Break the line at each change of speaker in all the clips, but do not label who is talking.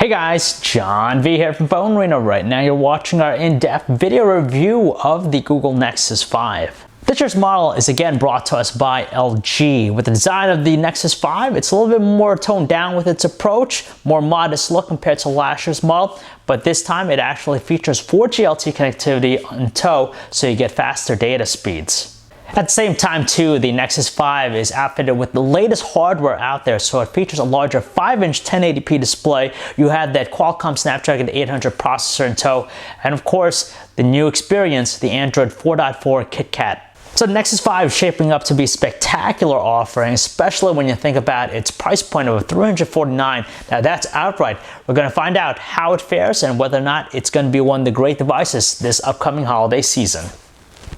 Hey guys, John V here from PhoneArena. Right now you're watching our in-depth video review of the Google Nexus 5. This year's model is again brought to us by LG. With the design of the Nexus 5, it's a little bit more toned down with its approach, more modest look compared to last year's model, but this time it actually features 4G LTE connectivity in tow, so you get faster data speeds. At the same time too, the Nexus 5 is outfitted with the latest hardware out there, so it features a larger 5-inch 1080p display. You have that Qualcomm Snapdragon 800 processor in tow, and of course, the new experience, the Android 4.4 KitKat. So the Nexus 5 is shaping up to be a spectacular offering, especially when you think about its price point of $349. Now that's outright. We're going to find out how it fares and whether or not it's going to be one of the great devices this upcoming holiday season.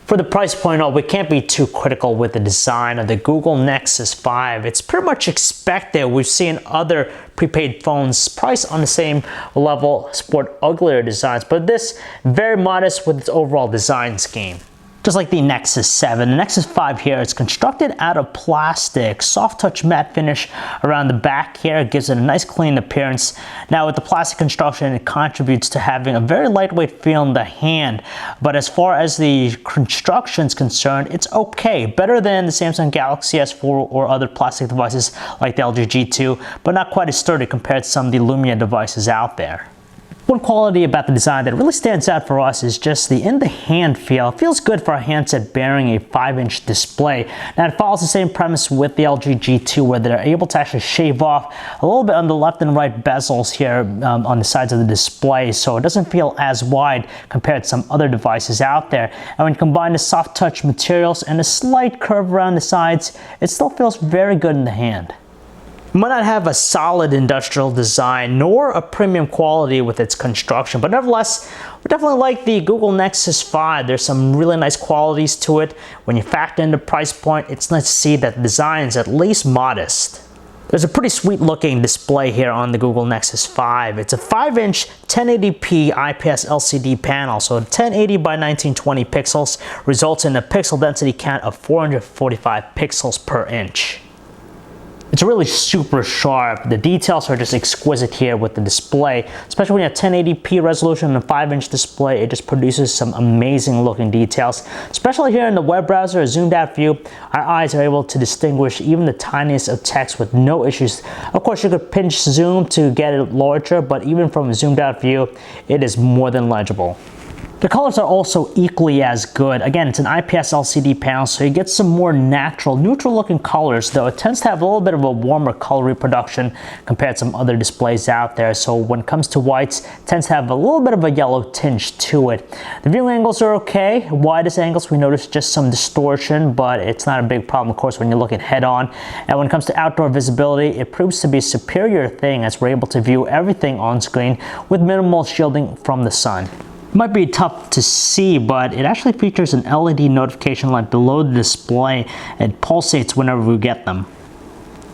For the price point, we can't be too critical with the design of the Google Nexus 5. It's pretty much expected. We've seen other prepaid phones priced on the same level sport uglier designs, but this very modest with its overall design scheme. Just like the Nexus 7, the Nexus 5 here is constructed out of plastic. Soft touch matte finish around the back here gives it a nice clean appearance. Now with the plastic construction, it contributes to having a very lightweight feel in the hand. But as far as the construction is concerned, it's okay. Better than the Samsung Galaxy S4 or other plastic devices like the LG G2, but not quite as sturdy compared to some of the Lumia devices out there. One quality about the design that really stands out for us is just the in-the-hand feel. It feels good for a handset bearing a 5-inch display. Now it follows the same premise with the LG G2 where they're able to actually shave off a little bit on the left and right bezels here on the sides of the display, so it doesn't feel as wide compared to some other devices out there. And when you combine the soft touch materials and a slight curve around the sides, it still feels very good in the hand. It might not have a solid industrial design nor a premium quality with its construction, but nevertheless, we definitely like the Google Nexus 5. There's some really nice qualities to it. When you factor in the price point, it's nice to see that the design is at least modest. There's a pretty sweet looking display here on the Google Nexus 5. It's a 5-inch 1080p IPS LCD panel, so 1080 by 1920 pixels results in a pixel density count of 445 pixels per inch. It's really super sharp. The details are just exquisite here with the display, especially when you have 1080p resolution and a 5-inch display. It just produces some amazing looking details, especially here in the web browser, a zoomed out view. Our eyes are able to distinguish even the tiniest of text with no issues. Of course, you could pinch zoom to get it larger, but even from a zoomed out view, it is more than legible. The colors are also equally as good. Again, it's an IPS LCD panel, so you get some more natural, neutral looking colors, though it tends to have a little bit of a warmer color reproduction compared to some other displays out there. So when it comes to whites, it tends to have a little bit of a yellow tinge to it. The viewing angles are okay. Widest angles, we notice just some distortion, but it's not a big problem, of course, when you're looking head on. And when it comes to outdoor visibility, it proves to be a superior thing as we're able to view everything on screen with minimal shielding from the sun. Might be tough to see, but it actually features an LED notification light below the display. It pulsates whenever we get them.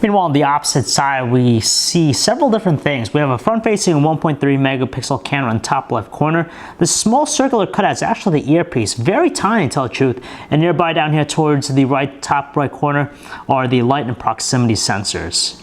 Meanwhile, on the opposite side, we see several different things. We have a front-facing 1.3 megapixel camera on the top left corner. The small circular cutout is actually the earpiece, very tiny to tell the truth. And nearby down here towards the top right corner are the light and proximity sensors.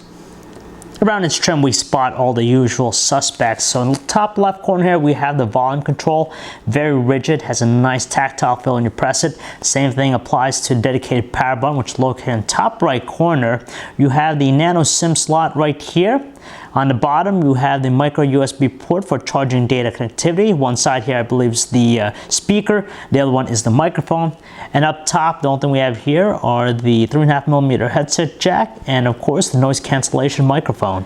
Around its trim, we spot all the usual suspects. So in the top left corner here, we have the volume control. Very rigid, has a nice tactile feel when you press it. Same thing applies to the dedicated power button, which is located in the top right corner. You have the nano SIM slot right here. On the bottom, you have the micro USB port for charging data connectivity. One side here, I believe, is the speaker. The other one is the microphone. And up top, the only thing we have here are the 3.5mm headset jack and, of course, the noise cancellation microphone.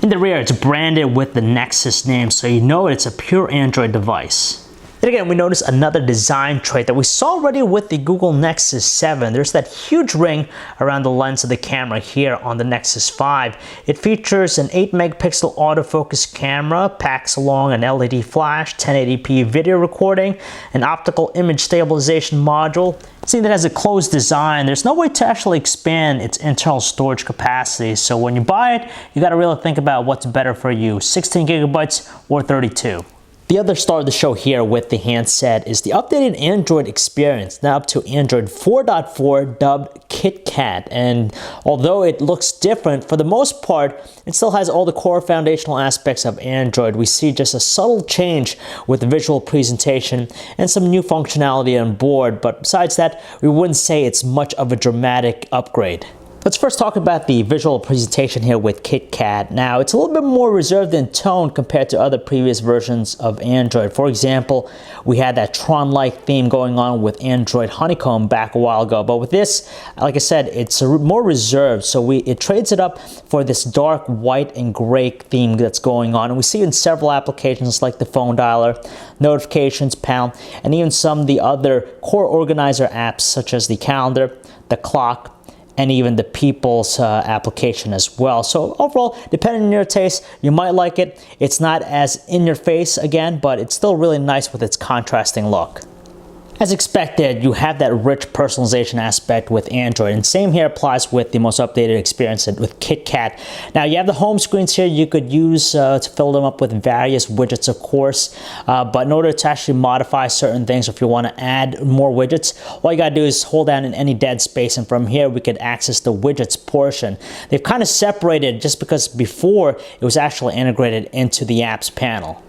In the rear, it's branded with the Nexus name, so you know it's a pure Android device. And again, we notice another design trait that we saw already with the Google Nexus 7. There's that huge ring around the lens of the camera here on the Nexus 5. It features an 8 megapixel autofocus camera, packs along an LED flash, 1080p video recording, an optical image stabilization module. Seeing that it has a closed design, there's no way to actually expand its internal storage capacity. So when you buy it, you got to really think about what's better for you, 16 gigabytes or 32. The other star of the show here with the handset is the updated Android experience, now up to Android 4.4 dubbed KitKat. And although it looks different, for the most part, it still has all the core foundational aspects of Android. We see just a subtle change with the visual presentation and some new functionality on board, but besides that, we wouldn't say it's much of a dramatic upgrade. Let's first talk about the visual presentation here with KitKat. Now, it's a little bit more reserved in tone compared to other previous versions of Android. For example, we had that Tron-like theme going on with Android Honeycomb back a while ago. But with this, like I said, it's more reserved. So it trades it up for this dark white and gray theme that's going on. And we see it in several applications like the phone dialer, notifications panel, and even some of the other core organizer apps such as the calendar, the clock, and even the People's application as well. So overall, depending on your taste, you might like it. It's not as in your face again, but it's still really nice with its contrasting look. As expected, you have that rich personalization aspect with Android, and same here applies with the most updated experience with KitKat. Now, you have the home screens here you could use to fill them up with various widgets, of course, but in order to actually modify certain things, if you want to add more widgets, all you gotta do is hold down in any dead space, and from here we could access the widgets portion. They've kind of separated just because before it was actually integrated into the apps panel.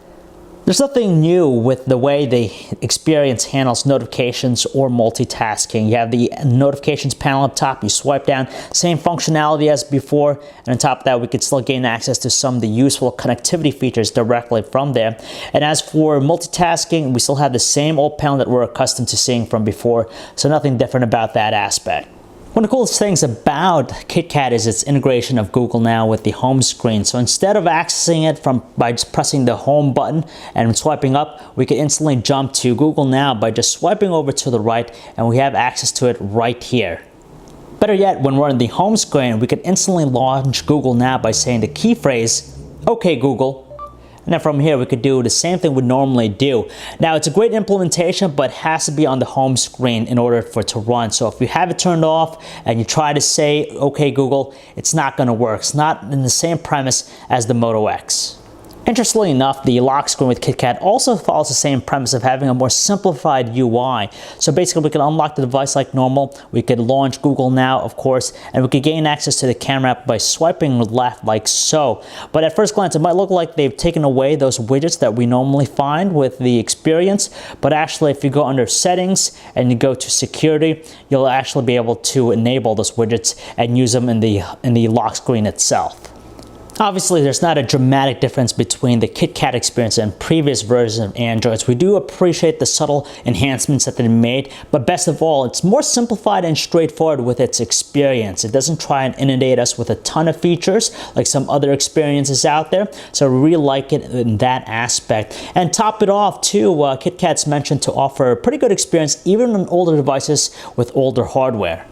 There's nothing new with the way the experience handles notifications or multitasking. You have the notifications panel up top, you swipe down, same functionality as before, and on top of that, we could still gain access to some of the useful connectivity features directly from there. And as for multitasking, we still have the same old panel that we're accustomed to seeing from before, so nothing different about that aspect. One of the coolest things about KitKat is its integration of Google Now with the home screen. So instead of accessing it by just pressing the home button and swiping up, we can instantly jump to Google Now by just swiping over to the right, and we have access to it right here. Better yet, when we're on the home screen, we can instantly launch Google Now by saying the key phrase, "Okay, Google." And then from here, we could do the same thing we normally do. Now, it's a great implementation, but it has to be on the home screen in order for it to run. So if you have it turned off and you try to say, "Okay, Google," it's not gonna work. It's not in the same premise as the Moto X. Interestingly enough, the lock screen with KitKat also follows the same premise of having a more simplified UI. So basically, we can unlock the device like normal, we could launch Google Now, of course, and we could gain access to the camera app by swiping left like so. But at first glance, it might look like they've taken away those widgets that we normally find with the experience, but actually, if you go under Settings and you go to Security, you'll actually be able to enable those widgets and use them in the lock screen itself. Obviously, there's not a dramatic difference between the KitKat experience and previous versions of Androids. We do appreciate the subtle enhancements that they made, but best of all, it's more simplified and straightforward with its experience. It doesn't try and inundate us with a ton of features like some other experiences out there, so we really like it in that aspect. And top it off too, KitKat's mentioned to offer a pretty good experience even on older devices with older hardware.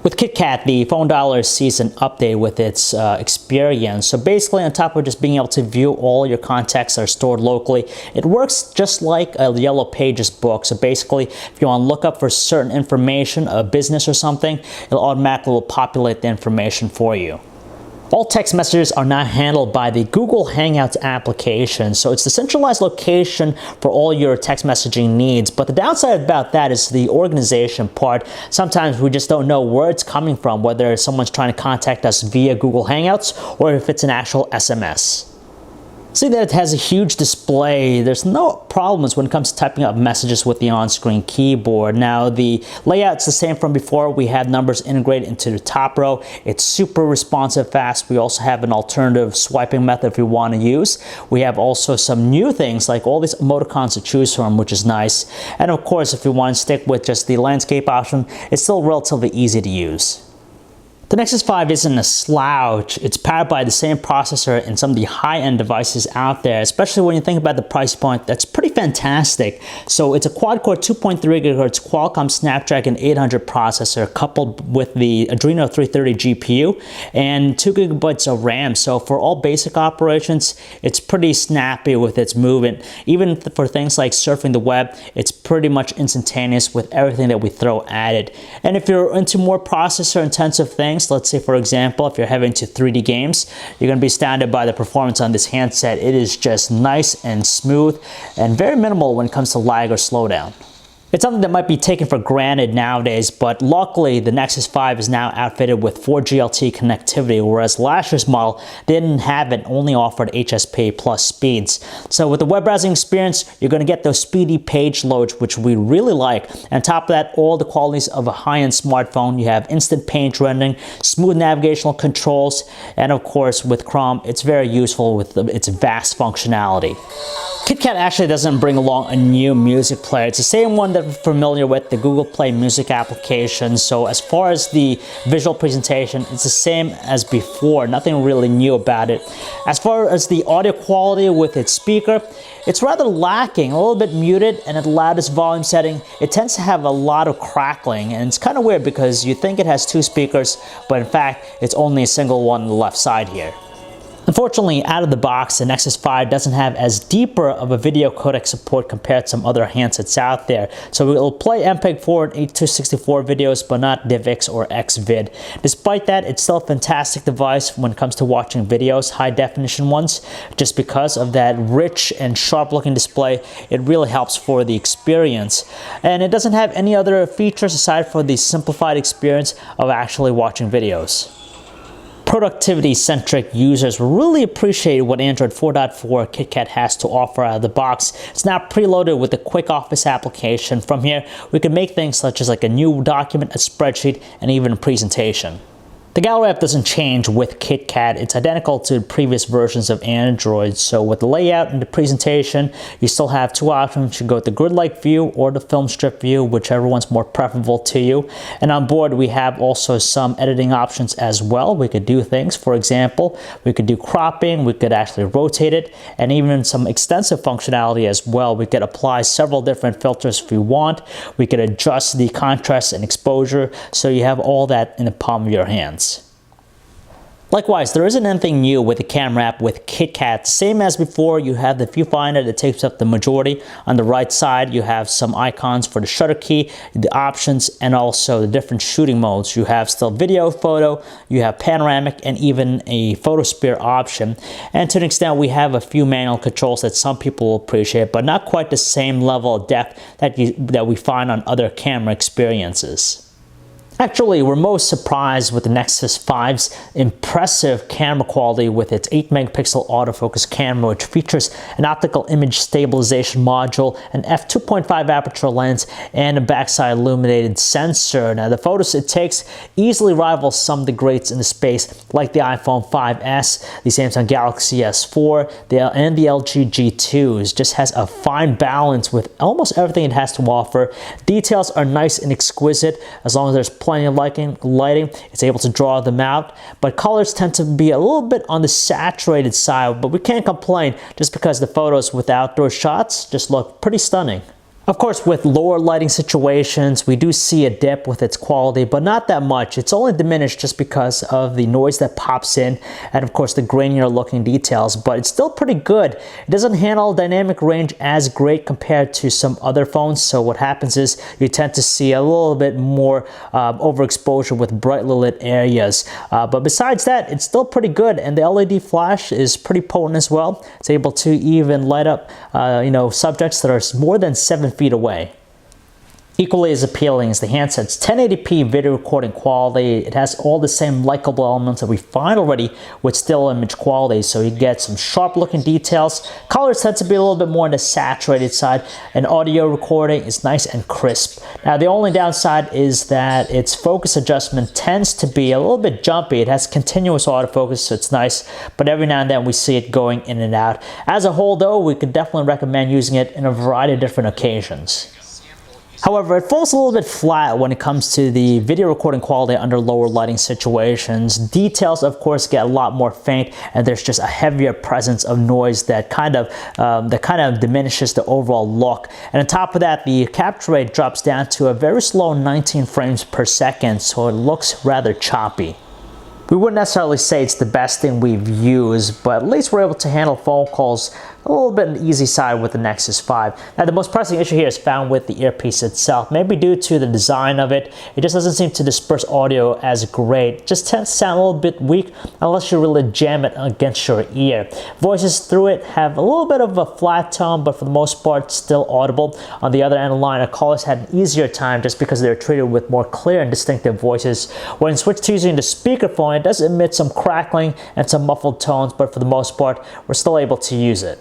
With KitKat, the phone dialer sees an update with its experience. So basically, on top of just being able to view all your contacts that are stored locally, it works just like a Yellow Pages book. So basically, if you want to look up for certain information, a business or something, it'll automatically populate the information for you. All text messages are now handled by the Google Hangouts application, so it's the centralized location for all your text messaging needs. But the downside about that is the organization part. Sometimes we just don't know where it's coming from, whether someone's trying to contact us via Google Hangouts or if it's an actual SMS. See that it has a huge display. There's no problems when it comes to typing up messages with the on-screen keyboard. Now, the layout's the same from before. We have numbers integrated into the top row. It's super responsive fast. We also have an alternative swiping method if you want to use. We have also some new things like all these emoticons to choose from, which is nice. And of course, if you want to stick with just the landscape option, it's still relatively easy to use. The Nexus 5 isn't a slouch. It's powered by the same processor in some of the high-end devices out there, especially when you think about the price point. That's pretty fantastic. So it's a quad-core 2.3 GHz Qualcomm Snapdragon 800 processor coupled with the Adreno 330 GPU and 2 GB of RAM. So for all basic operations, it's pretty snappy with its movement. Even for things like surfing the web, it's pretty much instantaneous with everything that we throw at it. And if you're into more processor-intensive things, things. Let's say, for example, if you're heavy into 3D games, you're going to be astounded by the performance on this handset. It is just nice and smooth and very minimal when it comes to lag or slowdown. It's something that might be taken for granted nowadays, but luckily the Nexus 5 is now outfitted with 4G LTE connectivity, whereas last year's model didn't have it, only offered HSP plus speeds. So with the web browsing experience, you're going to get those speedy page loads, which we really like. And on top of that, all the qualities of a high-end smartphone. You have instant page rendering, smooth navigational controls, and of course with Chrome, it's very useful with its vast functionality. KitKat actually doesn't bring along a new music player. It's the same one that we're familiar with, the Google Play Music application. So as far as the visual presentation, it's the same as before. Nothing really new about it. As far as the audio quality with its speaker, it's rather lacking, a little bit muted, and at the loudest volume setting, it tends to have a lot of crackling. And it's kind of weird because you think it has two speakers, but in fact, it's only a single one on the left side here. Unfortunately, out of the box, the Nexus 5 doesn't have as deeper of a video codec support compared to some other handsets out there. So it'll play MPEG-4 and H.264 videos, but not DivX or XVID. Despite that, it's still a fantastic device when it comes to watching videos, high definition ones. Just because of that rich and sharp looking display, it really helps for the experience. And it doesn't have any other features aside from the simplified experience of actually watching videos. Productivity-centric users really appreciate what Android 4.4 KitKat has to offer out of the box. It's now preloaded with a quick office application. From here, we can make things such as like a new document, a spreadsheet, and even a presentation. The gallery app doesn't change with KitKat. It's identical to previous versions of Android. So with the layout and the presentation, you still have two options. You can go with the grid-like view or the film strip view, whichever one's more preferable to you. And on board, we have also some editing options as well. We could do things, for example, we could do cropping, we could actually rotate it, and even some extensive functionality as well. We could apply several different filters if we want. We could adjust the contrast and exposure, so you have all that in the palm of your hands. Likewise, there isn't anything new with the camera app with KitKat. Same as before, you have the viewfinder that takes up the majority. On the right side, you have some icons for the shutter key, the options, and also the different shooting modes. You have still video, photo, you have panoramic, and even a photosphere option. And to an extent, we have a few manual controls that some people will appreciate, but not quite the same level of depth that we find on other camera experiences. Actually, we're most surprised with the Nexus 5's impressive camera quality with its 8-megapixel autofocus camera, which features an optical image stabilization module, an f2.5 aperture lens, and a backside illuminated sensor. Now, the photos it takes easily rivals some of the greats in the space, like the iPhone 5S, the Samsung Galaxy S4, and the LG G2. It just has a fine balance with almost everything it has to offer. Details are nice and exquisite as long as there's plenty of lighting, it's able to draw them out, but colors tend to be a little bit on the saturated side, but we can't complain just because the photos with outdoor shots just look pretty stunning. Of course, with lower lighting situations, we do see a dip with its quality, but not that much. It's only diminished just because of the noise that pops in and of course the grainier looking details, but it's still pretty good. It doesn't handle dynamic range as great compared to some other phones, so what happens is you tend to see a little bit more overexposure with brightly lit areas. But besides that, it's still pretty good, and the LED flash is pretty potent as well. It's able to even light up subjects that are more than 7 feet away. Equally as appealing is the handset's 1080p video recording quality. It has all the same likable elements that we find already with still image quality, so you get some sharp looking details. Colors tend to be a little bit more on the saturated side, and audio recording is nice and crisp. Now, the only downside is that its focus adjustment tends to be a little bit jumpy. It has continuous autofocus, so it's nice, but every now and then we see it going in and out. As a whole though, we could definitely recommend using it in a variety of different occasions. However, it falls a little bit flat when it comes to the video recording quality under lower lighting situations. Details, of course, get a lot more faint, and there's just a heavier presence of noise that kind of diminishes the overall look. And on top of that, the capture rate drops down to a very slow 19 frames per second, so it looks rather choppy. We wouldn't necessarily say it's the best thing we've used, but at least we're able to handle phone calls a little bit on the easy side with the Nexus 5. Now the most pressing issue here is found with the earpiece itself. Maybe due to the design of it, it just doesn't seem to disperse audio as great. It just tends to sound a little bit weak unless you really jam it against your ear. Voices through it have a little bit of a flat tone, but for the most part still audible. On the other end of the line, our callers had an easier time just because they're treated with more clear and distinctive voices. When switched to using the speakerphone, it does emit some crackling and some muffled tones, but for the most part, we're still able to use it.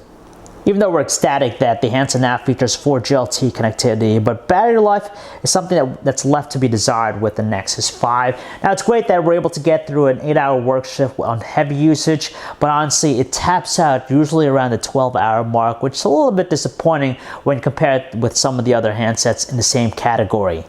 Even though we're ecstatic that the handset now features 4G LTE connectivity, but battery life is something that's left to be desired with the Nexus 5. Now it's great that we're able to get through an 8-hour work shift on heavy usage, but honestly it taps out usually around the 12-hour mark, which is a little bit disappointing when compared with some of the other handsets in the same category.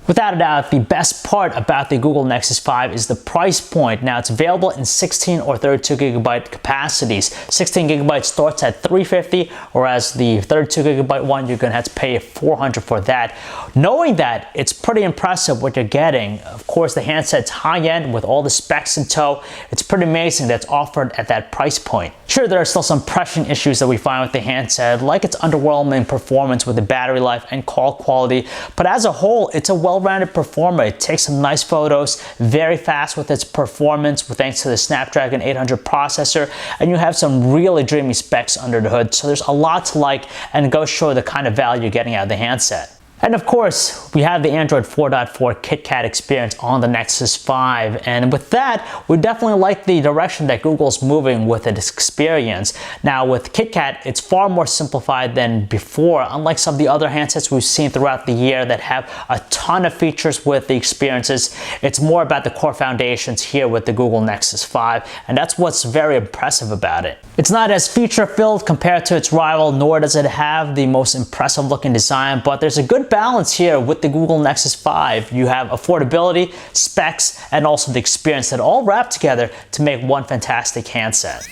Without a doubt, the best part about the Google Nexus 5 is the price point. Now it's available in 16 or 32 gigabyte capacities. 16 gigabyte starts at $350, whereas the 32 gigabyte one, you're gonna have to pay $400 for that. Knowing that, it's pretty impressive what you're getting. Of course, the handset's high-end with all the specs in tow. It's pretty amazing that's offered at that price point. Sure, there are still some pressing issues that we find with the handset, like its underwhelming performance with the battery life and call quality, but as a whole, it's a well-rounded performer. It takes some nice photos, very fast with its performance thanks to the Snapdragon 800 processor, and you have some really dreamy specs under the hood, so there's a lot to like, and it goes to show the kind of value you're getting out of the handset. And of course, we have the Android 4.4 KitKat experience on the Nexus 5. And with that, we definitely like the direction that Google's moving with its experience. Now with KitKat, it's far more simplified than before, unlike some of the other handsets we've seen throughout the year that have a ton of features with the experiences. It's more about the core foundations here with the Google Nexus 5, and that's what's very impressive about it. It's not as feature-filled compared to its rival, nor does it have the most impressive looking design, but there's a good balance here with the Google Nexus 5. You have affordability, specs, and also the experience that all wrap together to make one fantastic handset.